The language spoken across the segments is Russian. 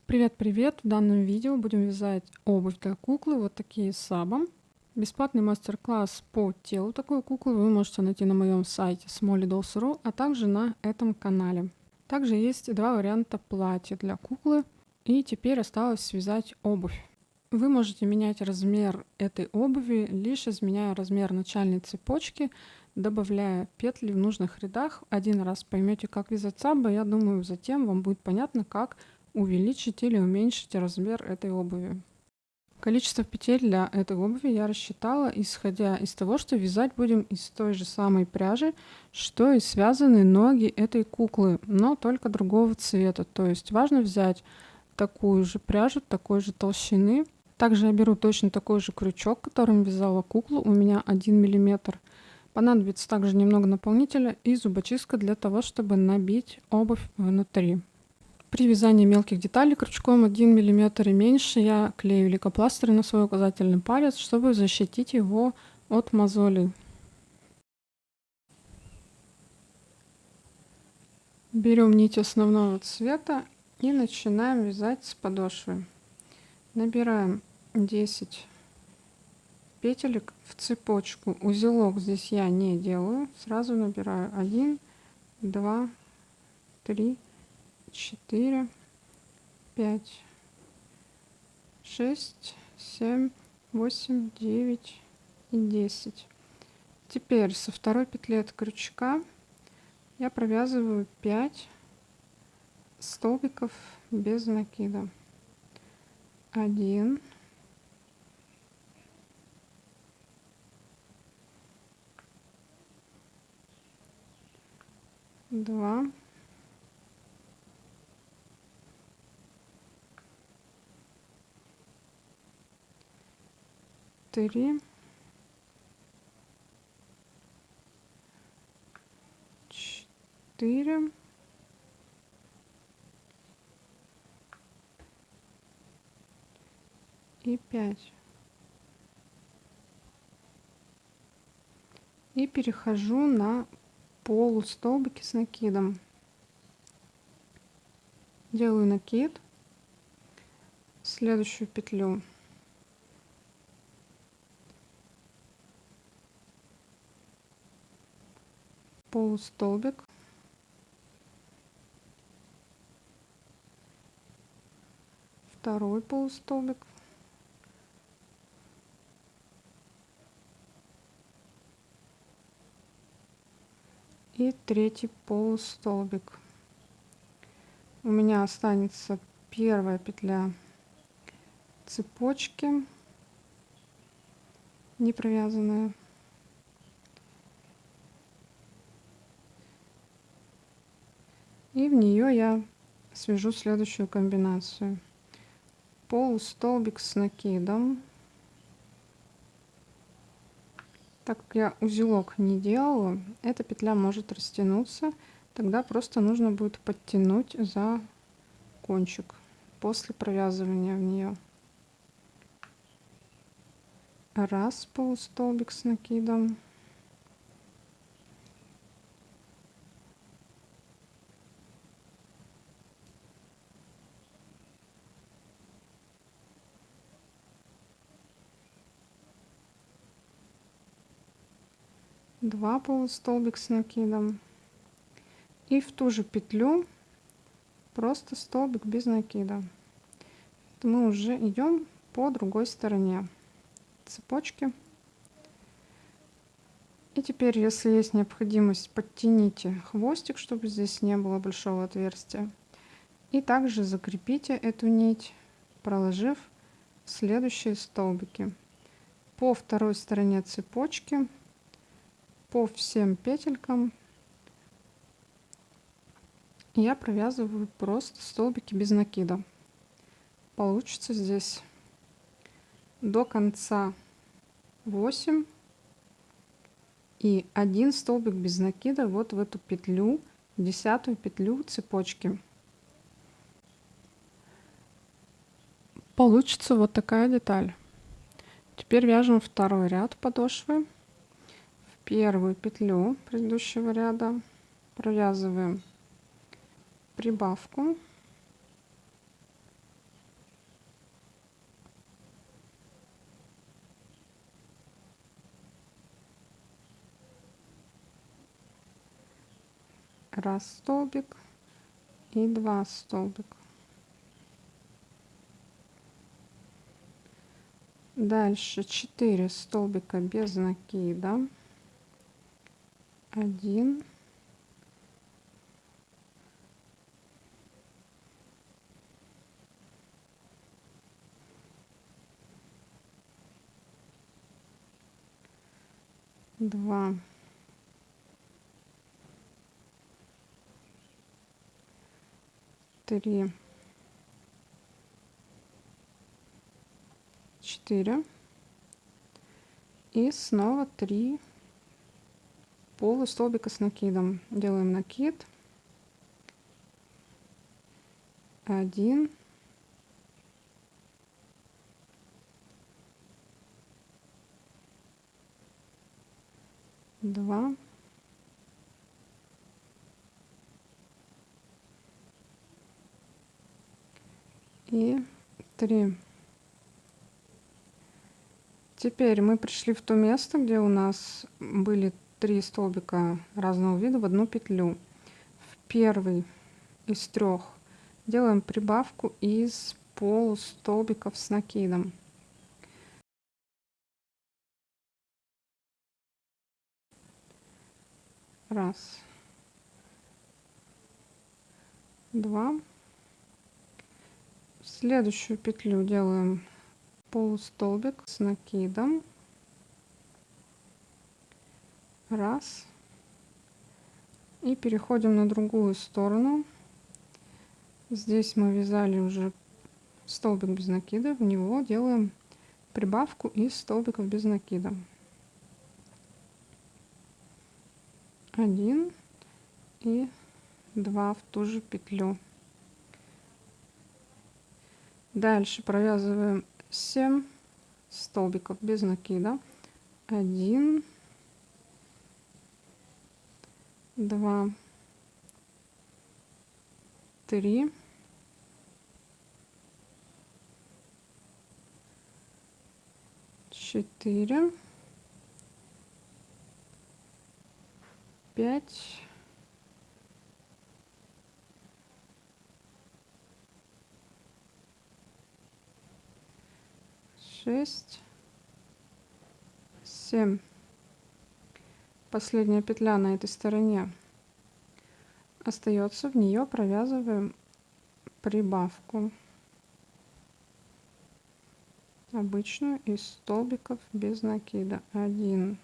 Привет-привет! В данном видео будем вязать обувь для куклы, вот такие саба. Бесплатный мастер-класс по телу такой куклы вы можете найти на моем сайте smallydolls.ru, а также на этом канале. Также есть два варианта платья для куклы, и теперь осталось связать обувь. Вы можете менять размер этой обуви, лишь изменяя размер начальной цепочки, добавляя петли в нужных рядах. Один раз поймете, как вязать саба, я думаю, затем вам будет понятно, как увеличить или уменьшить размер этой обуви. Количество петель для этой обуви я рассчитала, исходя из того, что вязать будем из той же самой пряжи, что и связаны ноги этой куклы, но только другого цвета. То есть важно взять такую же пряжу, такой же толщины. Также я беру точно такой же крючок, которым вязала куклу, у меня 1 мм. Понадобится также немного наполнителя и зубочистка для того, чтобы набить обувь внутри. При вязании мелких деталей крючком 1 мм и меньше я клею лейкопластырь на свой указательный палец, чтобы защитить его от мозолей. Берем нить основного цвета и начинаем вязать с подошвы. Набираем 10 петелек в цепочку. Узелок здесь я не делаю, сразу набираю 1, 2, 3, 4, 5, 6, 7, 8, 9 и 10. Теперь со второй петли от крючка я провязываю 5 столбиков без накида. 1, 2, 3, 4, 5. И перехожу на полустолбики с накидом. Делаю накид, следующую петлю полустолбик, второй полустолбик, и третий полустолбик. У меня останется первая петля цепочки не провязанная. И в нее я свяжу следующую комбинацию. Полустолбик с накидом. Так как я узелок не делала, эта петля может растянуться, тогда просто нужно будет подтянуть за кончик после провязывания в нее. Раз полустолбик с накидом. Два полустолбик с накидом. И в ту же петлю просто столбик без накида. Мы уже идем по другой стороне цепочки. И теперь, если есть необходимость, подтяните хвостик, чтобы здесь не было большого отверстия. И также закрепите эту нить, проложив следующие столбики. По второй стороне цепочки, по всем петелькам я провязываю просто столбики без накида. Получится здесь до конца 8 и 1 столбик без накида вот в эту петлю, 10-ю петлю цепочки. Получится вот такая деталь. Теперь вяжем второй ряд подошвы. В первую петлю предыдущего ряда провязываем прибавку, Раз столбик и 2 столбика. Дальше 4 столбика без накида. 1, 2, 3, 4 и снова 3 полустолбика с накидом. Делаем накид. 1, 2, 3. Теперь мы пришли в то место, где у нас были 3 столбика разного вида в одну петлю. В первый из 3 делаем прибавку из полустолбиков с накидом. Раз, 2. В следующую петлю делаем полустолбик с накидом. Раз. И переходим на другую сторону. Здесь мы вязали уже столбик без накида, в него делаем прибавку из столбиков без накида. 1 и 2 в ту же петлю. Дальше провязываем 7 столбиков без накида. 1, 2, 3, 4, 5, 6, 7. Последняя петля на этой стороне остается, в нее провязываем прибавку обычную из столбиков без накида. 1,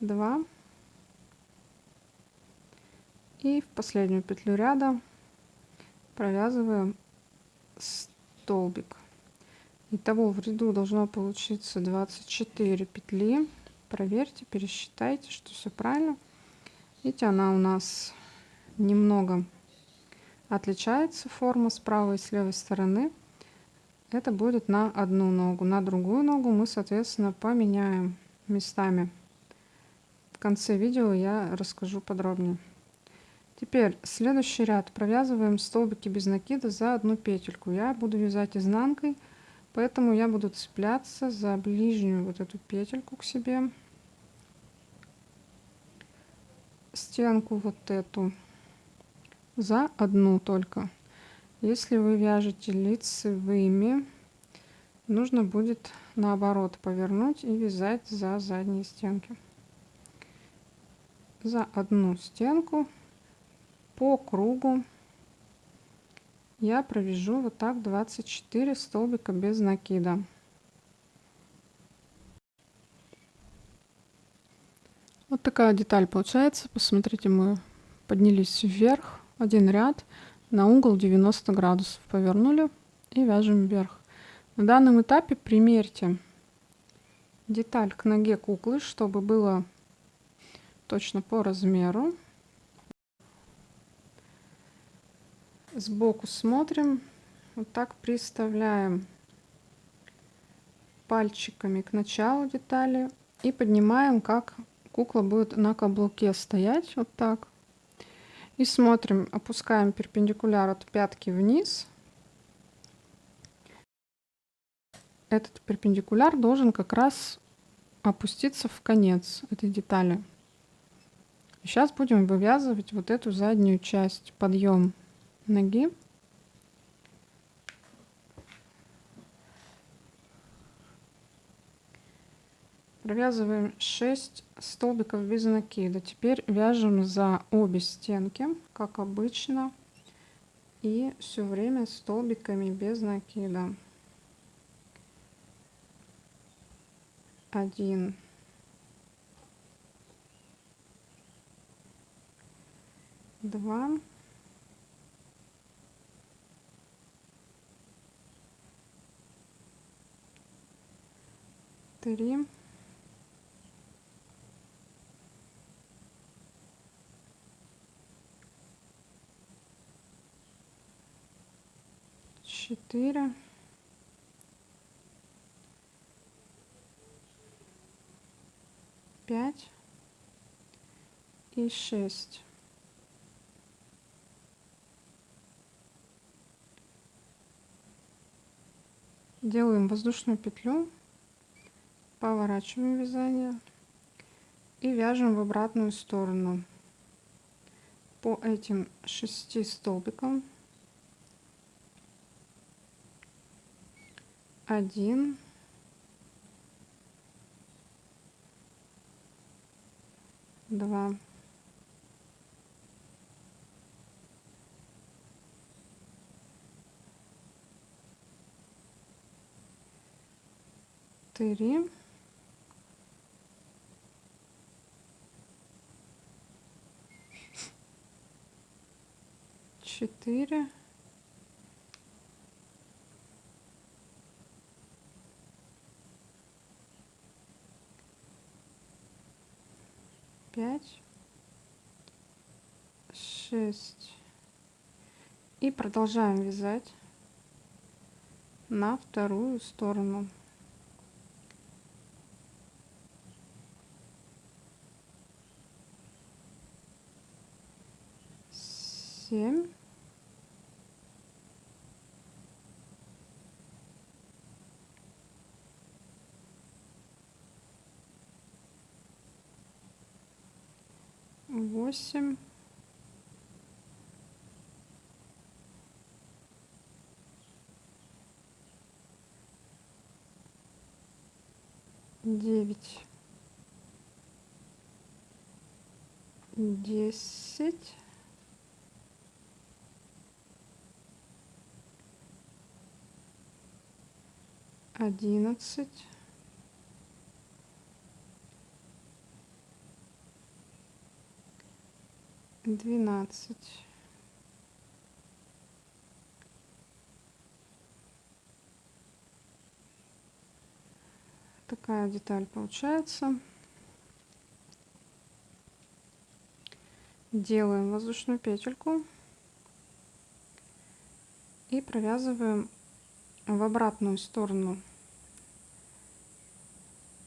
2 и в последнюю петлю ряда провязываем столбик. Итого в ряду должно получиться 24 петли. Проверьте, пересчитайте, что все правильно. Видите, она у нас немного отличается, форма с правой и с левой стороны. Это будет на одну ногу. На другую ногу мы, соответственно, поменяем местами. В конце видео я расскажу подробнее. Теперь следующий ряд провязываем столбики без накида за одну петельку. Я буду вязать изнанкой, поэтому я буду цепляться за ближнюю вот эту петельку к себе, стенку вот эту за одну только. Если вы вяжете лицевыми, нужно будет наоборот повернуть и вязать за задние стенки. За одну стенку по кругу я провяжу вот так 24 столбика без накида. Вот такая деталь получается. Посмотрите, мы поднялись вверх, один ряд, на угол 90 градусов повернули и вяжем вверх. На данном этапе примерьте деталь к ноге куклы, чтобы было точно по размеру. Сбоку смотрим, вот так приставляем пальчиками к началу детали и поднимаем, как кукла будет на каблуке стоять, вот так. И смотрим, опускаем перпендикуляр от пятки вниз. Этот перпендикуляр должен как раз опуститься в конец этой детали. Сейчас будем вывязывать вот эту заднюю часть, подъем ноги. Провязываем 6 столбиков без накида. Теперь вяжем за обе стенки, как обычно, и все время столбиками без накида. 1, 2, 3, 4, 5 и 6. Делаем воздушную петлю, поворачиваем вязание и вяжем в обратную сторону по этим 6 столбикам. 1, 2, 3, 4, 5, 6. И продолжаем вязать на вторую сторону. 7, 8, 9, 10, 11, 12. Такая деталь получается. Делаем воздушную петельку и провязываем в обратную сторону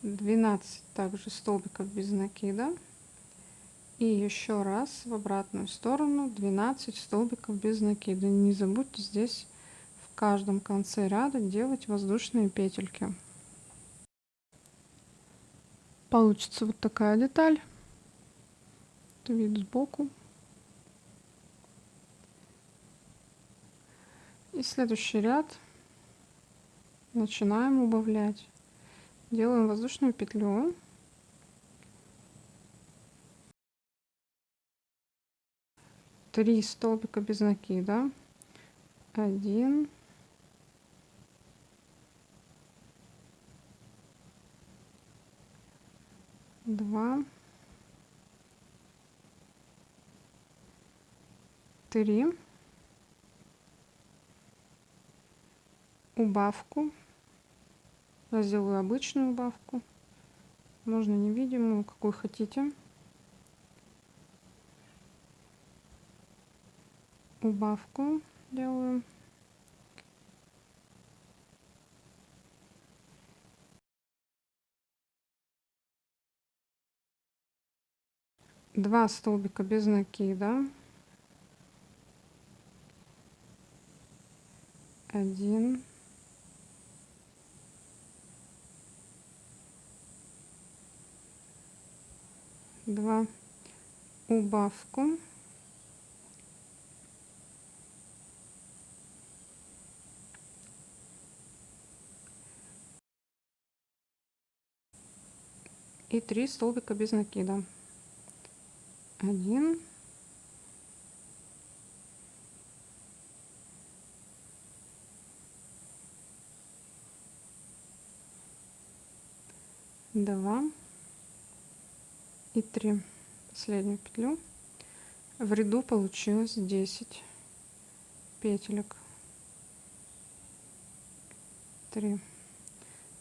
12 также столбиков без накида, и еще раз в обратную сторону 12 столбиков без накида. Не забудьте здесь в каждом конце ряда делать воздушные петельки. Получится вот такая деталь. Это вид сбоку. И следующий ряд начинаем убавлять. Делаем воздушную петлю. Три столбика без накида. 1, 2, 3. Убавку. Я сделаю обычную убавку. Можно невидимую, какую хотите. Убавку делаю. Два столбика без накида. 1, 2. убавку. И 3 столбика без накида. 1, 2 и 3. Последнюю петлю. В ряду получилось 10 петелек. 3.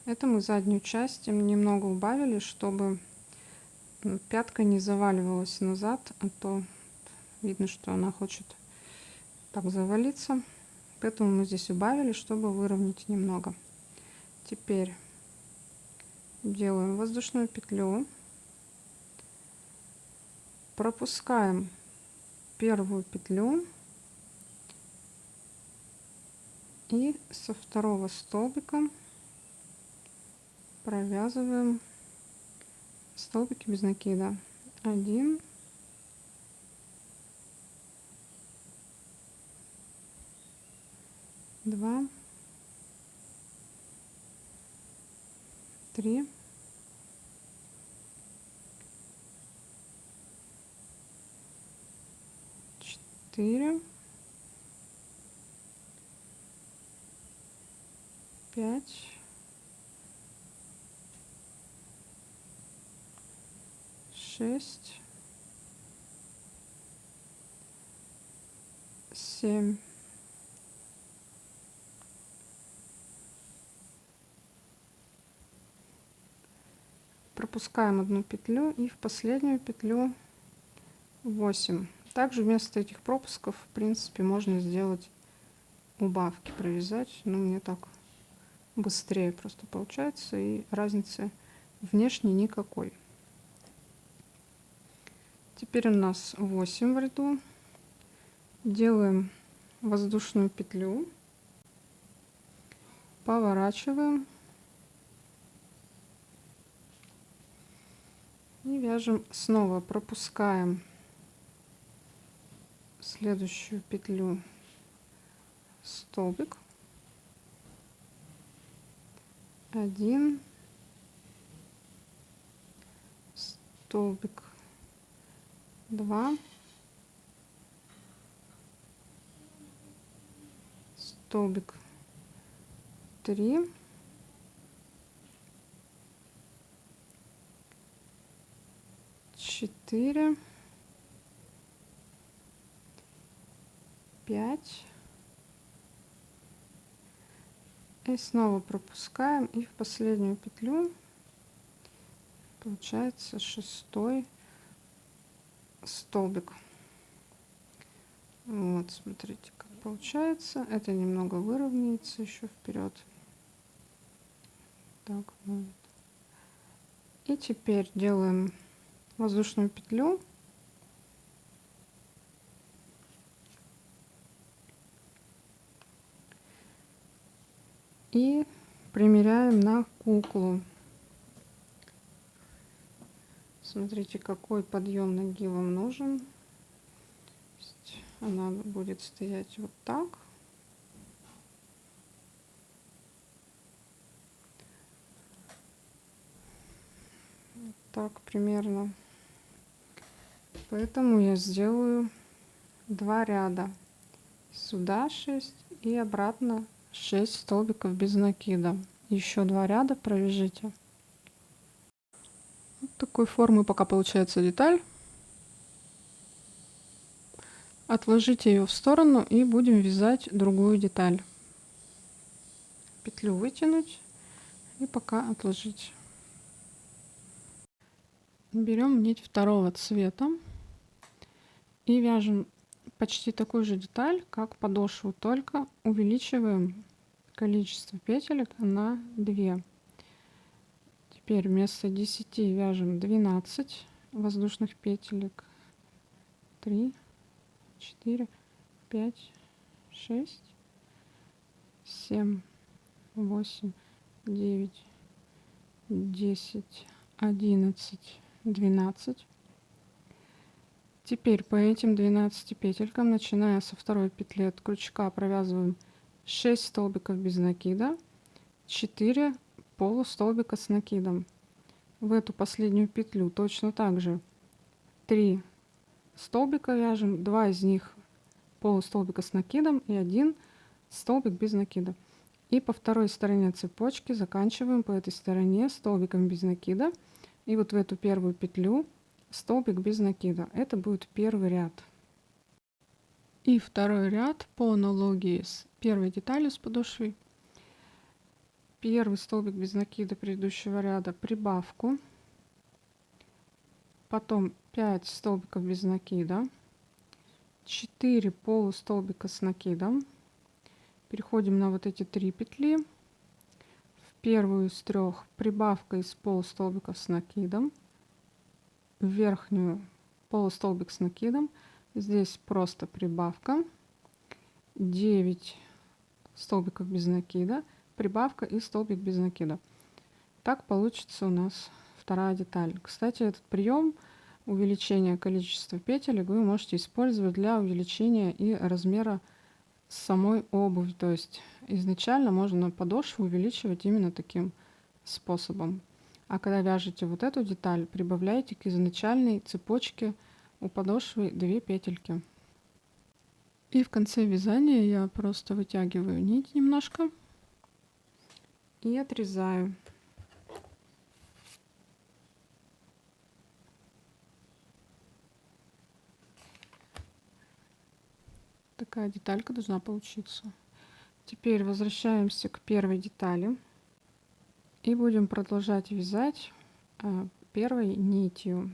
Это мы заднюю часть немного убавили, чтобы пятка не заваливалась назад, а то видно, что она хочет так завалиться. Поэтому мы здесь убавили, чтобы выровнять немного. Теперь делаем воздушную петлю, пропускаем первую петлю и со второго столбика провязываем столбики без накида. 1, 2, 3, 4, 5, 6, 7. Пропускаем одну петлю и в последнюю петлю 8. Также вместо этих пропусков, в принципе, можно сделать убавки, провязать, но мне так быстрее просто получается, и разницы внешней никакой. Теперь у нас 8 в ряду. Делаем воздушную петлю, поворачиваем и вяжем снова. Пропускаем следующую петлю, столбик, 1, столбик, 2, столбик, 3, 4, 5 и снова пропускаем, и в последнюю петлю получается 6-й столбик. Вот, смотрите, как получается. Это немного выровняется еще вперед. Так вот. И теперь делаем воздушную петлю, и примеряем на куклу. Смотрите, какой подъем ноги вам нужен. Она будет стоять вот так. Вот так примерно. Поэтому я сделаю 2 ряда. Сюда 6 и обратно 6 столбиков без накида. Еще 2 ряда провяжите. Вот такой формы пока получается деталь. Отложите ее в сторону и будем вязать другую деталь. Петлю вытянуть и пока отложить. Берем нить второго цвета и вяжем почти такую же деталь, как подошву, только увеличиваем количество петелек на 2. Теперь вместо 10 вяжем 12 воздушных петелек. 3, 4, 5, 6, 7, 8, 9, 10, 11, 12. Теперь по этим 12 петелькам, начиная со второй петли от крючка, провязываем 6 столбиков без накида, 4 полустолбика с накидом. В эту последнюю петлю точно так же 3 столбика вяжем, 2 из них полустолбика с накидом и 1 столбик без накида. И по второй стороне цепочки заканчиваем по этой стороне столбиком без накида. И вот в эту первую петлю столбик без накида. Это будет первый ряд. И второй ряд по аналогии с первой деталью с подошвой. Первый столбик без накида предыдущего ряда, прибавку. Потом 5 столбиков без накида, 4 полустолбика с накидом. Переходим на вот эти 3 петли. В первую из 3 прибавка из полустолбиков с накидом, в верхнюю полустолбик с накидом. Здесь просто прибавка, 9 столбиков без накида, прибавка и столбик без накида. Так получится у нас вторая деталь. Кстати, этот прием увеличения количества петелек вы можете использовать для увеличения и размера самой обуви. То есть изначально можно подошву увеличивать именно таким способом. А когда вяжете вот эту деталь, прибавляйте к изначальной цепочке у подошвы 2 петельки. И в конце вязания я просто вытягиваю нить немножко и отрезаю. Такая деталька должна получиться. Теперь возвращаемся к первой детали и будем продолжать вязать первой нитью.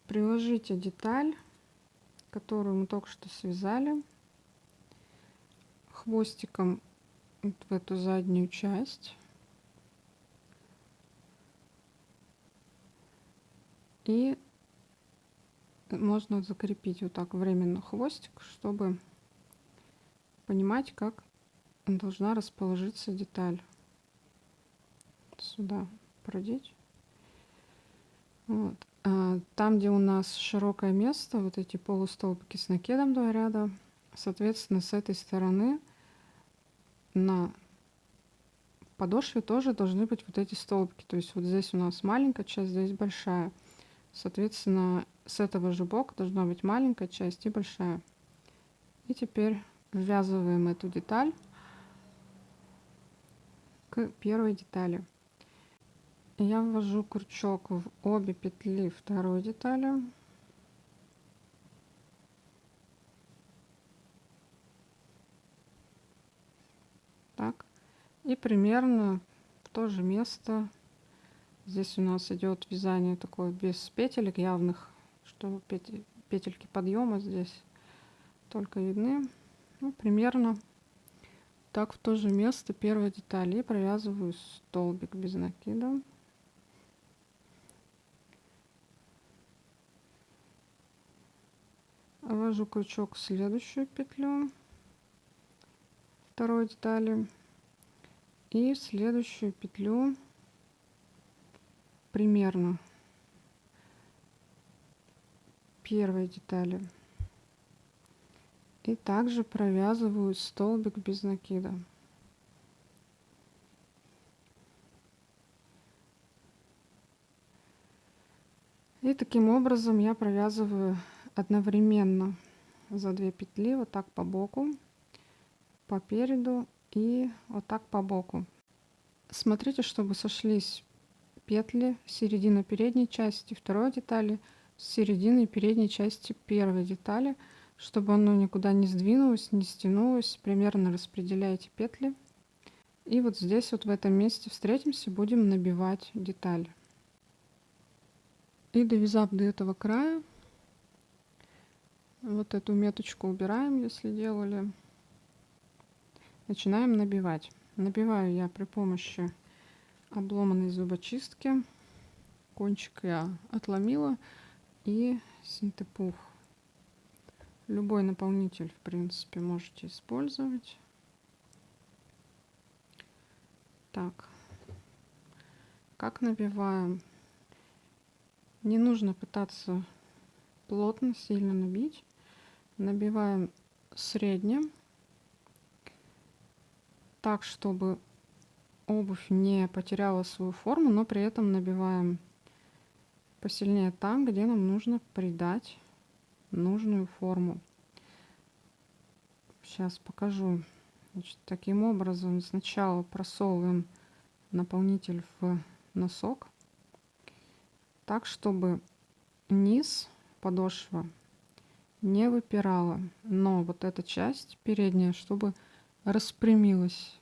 Приложите деталь, которую мы только что связали, хвостиком вот в эту заднюю часть и можно закрепить вот так временно хвостик, чтобы понимать, как должна расположиться деталь. Сюда продеть. Вот. Там, где у нас широкое место, вот эти полустолбики с накидом 2 ряда, соответственно, с этой стороны на подошве тоже должны быть вот эти столбики. То есть вот здесь у нас маленькая часть, здесь большая. Соответственно, с этого же бока должна быть маленькая часть и большая. И теперь ввязываем эту деталь к первой детали. Я ввожу крючок в обе петли второй детали. Так. И примерно в то же место здесь у нас идет вязание такое без петелек явных, что петельки подъема здесь только видны. Ну, примерно так в то же место первой детали. И провязываю столбик без накида. Ввожу крючок в следующую петлю второй детали и в следующую петлю примерно первой детали. И также провязываю столбик без накида. И таким образом я провязываю одновременно за 2 петли, вот так по боку, по переду и вот так по боку. Смотрите, чтобы сошлись петли середина передней части второй детали с серединой передней части первой детали, чтобы оно никуда не сдвинулось, не стянулось. Примерно распределяйте петли. И вот здесь вот в этом месте встретимся, будем набивать деталь. И довязав до этого края, вот эту меточку убираем, если делали. Начинаем набивать. Набиваю я при помощи обломанной зубочистки. Кончик я отломила и синтепух. Любой наполнитель, в принципе, можете использовать. Так, как набиваем? Не нужно пытаться плотно, сильно набить. Набиваем средним, так, чтобы обувь не потеряла свою форму, но при этом набиваем посильнее там, где нам нужно придать нужную форму. Сейчас покажу. Значит, таким образом сначала просовываем наполнитель в носок, так, чтобы низ подошва не выпирала, но вот эта часть передняя, чтобы распрямилась.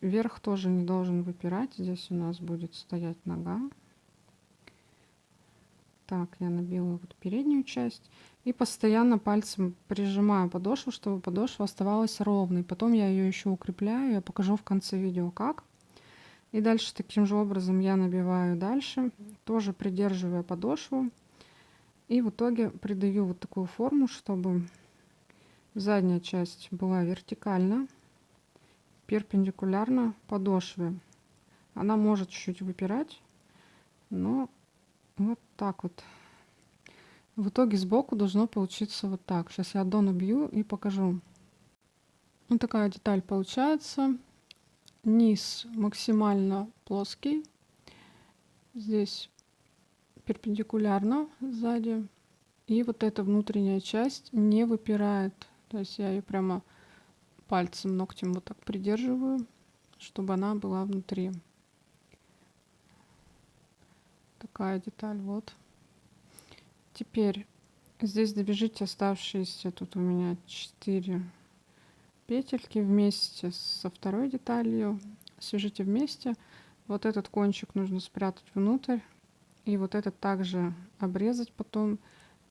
Верх тоже не должен выпирать. Здесь у нас будет стоять нога. Так, я набила вот переднюю часть. И постоянно пальцем прижимаю подошву, чтобы подошва оставалась ровной. Потом я ее еще укрепляю. Я покажу в конце видео как. И дальше таким же образом я набиваю дальше, тоже придерживая подошву. И в итоге придаю вот такую форму, чтобы задняя часть была вертикально, перпендикулярно подошве. Она может чуть-чуть выпирать, но вот так вот. В итоге сбоку должно получиться вот так. Сейчас я аддон убью и покажу. Вот такая деталь получается. Низ максимально плоский. Здесь перпендикулярно сзади. И вот эта внутренняя часть не выпирает. То есть я ее прямо пальцем, ногтем вот так придерживаю, чтобы она была внутри. Такая деталь, вот. Теперь здесь довяжите оставшиеся, тут у меня 4 петельки вместе со второй деталью. Свяжите вместе. Вот этот кончик нужно спрятать внутрь. И вот этот также обрезать потом,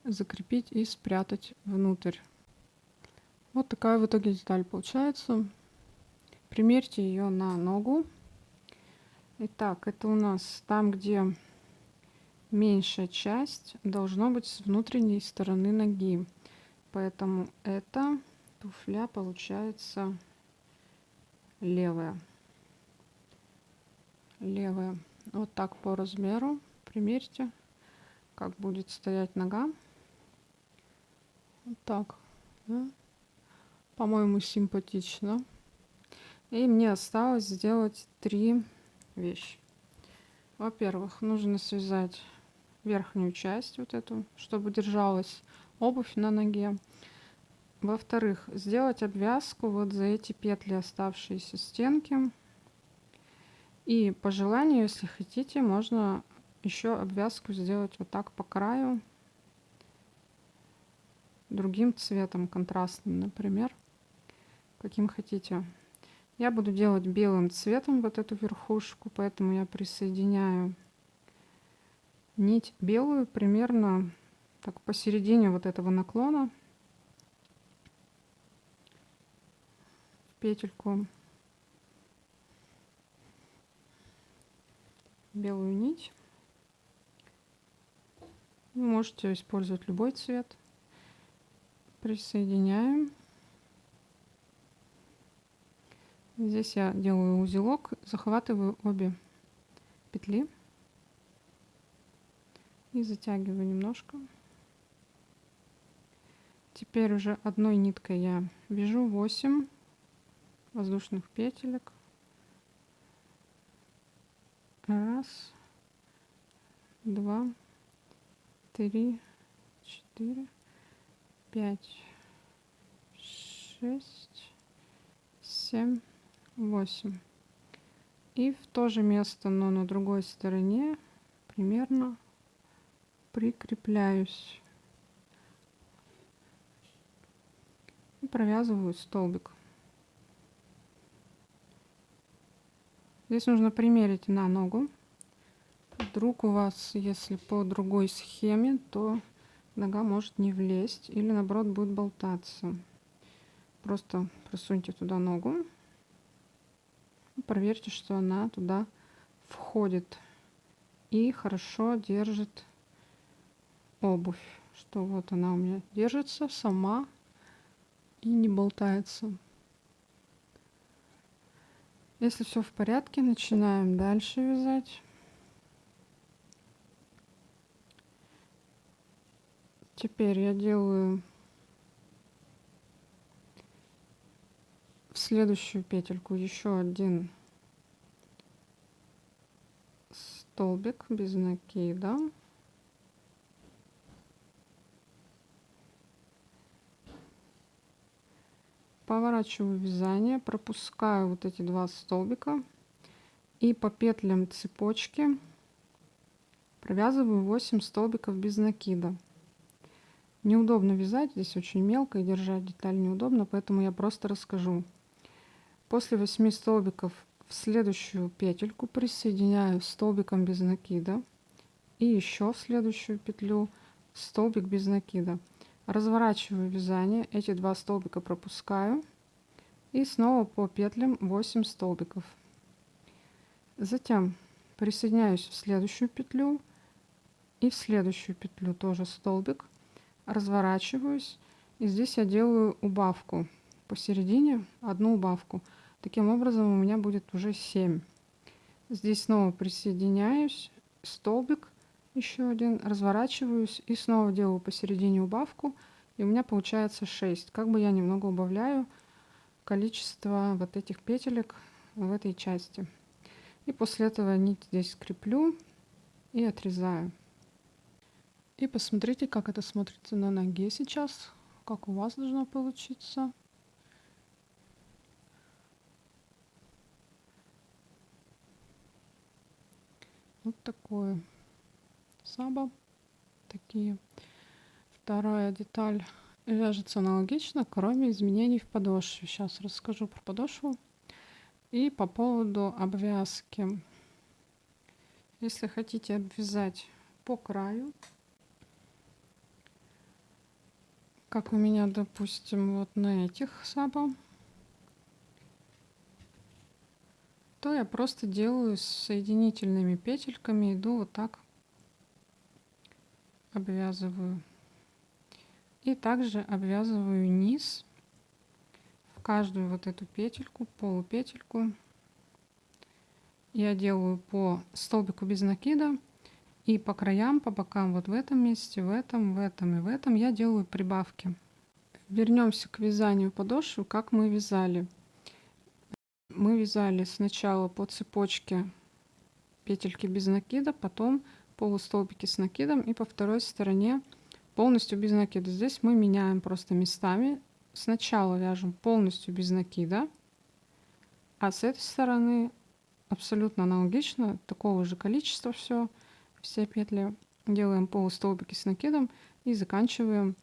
закрепить и спрятать внутрь. Вот такая в итоге деталь получается. Примерьте ее на ногу. Итак, это у нас там, где меньшая часть, должно быть с внутренней стороны ноги. Поэтому эта туфля получается левая. Левая. Вот так по размеру. Примерьте, как будет стоять нога. Вот так. Да? По-моему, симпатично. И мне осталось сделать 3 вещи. Во-первых, нужно связать верхнюю часть вот эту, чтобы держалась обувь на ноге. Во-вторых, сделать обвязку вот за эти петли, оставшиеся стенки. И по желанию, если хотите, можно еще обвязку сделать вот так по краю, другим цветом, контрастным, например, каким хотите. Я буду делать белым цветом вот эту верхушку, поэтому я присоединяю нить белую примерно так посередине вот этого наклона в петельку, белую нить. Вы можете использовать любой цвет. Присоединяем. Здесь я делаю узелок, захватываю обе петли и затягиваю немножко. Теперь уже одной ниткой я вяжу 8 воздушных петелек. 1, 2, 3, 4, 5, 6, 7, 8. И в то же место, но на другой стороне, примерно прикрепляюсь и провязываю столбик. Здесь нужно примерить на ногу. Вдруг у вас, если по другой схеме, то нога может не влезть или наоборот будет болтаться. Просто просуньте туда ногу. Проверьте, что она туда входит и хорошо держит обувь. Что вот она у меня держится сама и не болтается. Если все в порядке, начинаем дальше вязать. Теперь я делаю в следующую петельку еще один столбик без накида. Поворачиваю вязание, пропускаю вот эти два столбика и по петлям цепочки провязываю 8 столбиков без накида. Неудобно вязать, здесь очень мелко и держать деталь неудобно, поэтому я просто расскажу. После 8 столбиков в следующую петельку присоединяю столбиком без накида и еще в следующую петлю столбик без накида. Разворачиваю вязание, эти два столбика пропускаю и снова по петлям 8 столбиков. Затем присоединяюсь в следующую петлю и в следующую петлю тоже столбик, разворачиваюсь, и здесь я делаю убавку посередине, одну убавку. Таким образом у меня будет уже 7. Здесь снова присоединяюсь, столбик еще один, разворачиваюсь и снова делаю посередине убавку, и у меня получается 6. Как бы я немного убавляю количество вот этих петелек в этой части. И после этого нить здесь скреплю и отрезаю. И посмотрите, как это смотрится на ноге сейчас, как у вас должно получиться. Вот такое саба, такие. Вторая деталь вяжется аналогично, кроме изменений в подошве. Сейчас расскажу про подошву. И по поводу обвязки. Если хотите обвязать по краю, как у меня, допустим, вот на этих саба, то я просто делаю с соединительными петельками, иду вот так, обвязываю. И также обвязываю низ в каждую вот эту петельку, полупетельку. Я делаю по столбику без накида, и по краям, по бокам, вот в этом месте, в этом и в этом я делаю прибавки. Вернемся к вязанию подошвы, как мы вязали. Мы вязали сначала по цепочке петельки без накида, потом полустолбики с накидом, и по второй стороне полностью без накида. Здесь мы меняем просто местами. Сначала вяжем полностью без накида, а с этой стороны абсолютно аналогично, такого же количества все петли. Делаем полустолбики с накидом и заканчиваем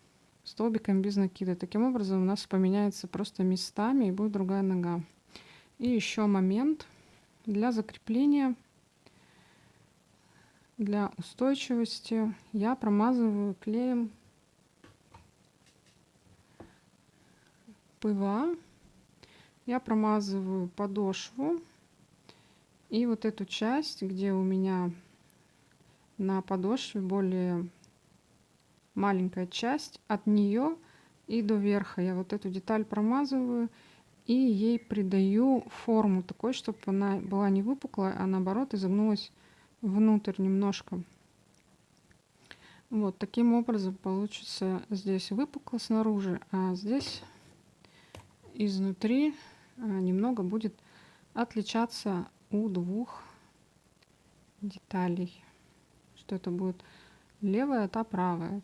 столбиком без накида. Таким образом у нас поменяется просто местами и будет другая нога. И еще момент для закрепления, для устойчивости я промазываю клеем ПВА. Я промазываю подошву и вот эту часть, где у меня на подошве более маленькая часть, от нее и до верха я вот эту деталь промазываю и ей придаю форму такой, чтобы она была не выпуклая, а наоборот изогнулась внутрь немножко. Вот таким образом получится здесь выпукло снаружи, а здесь изнутри немного будет отличаться у двух деталей, что это будет левая, та правая.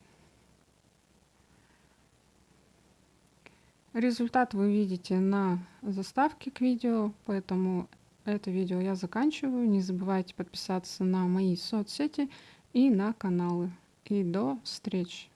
Результат вы видите на заставке к видео, поэтому это видео я заканчиваю. Не забывайте подписаться на мои соцсети и на каналы. И до встречи!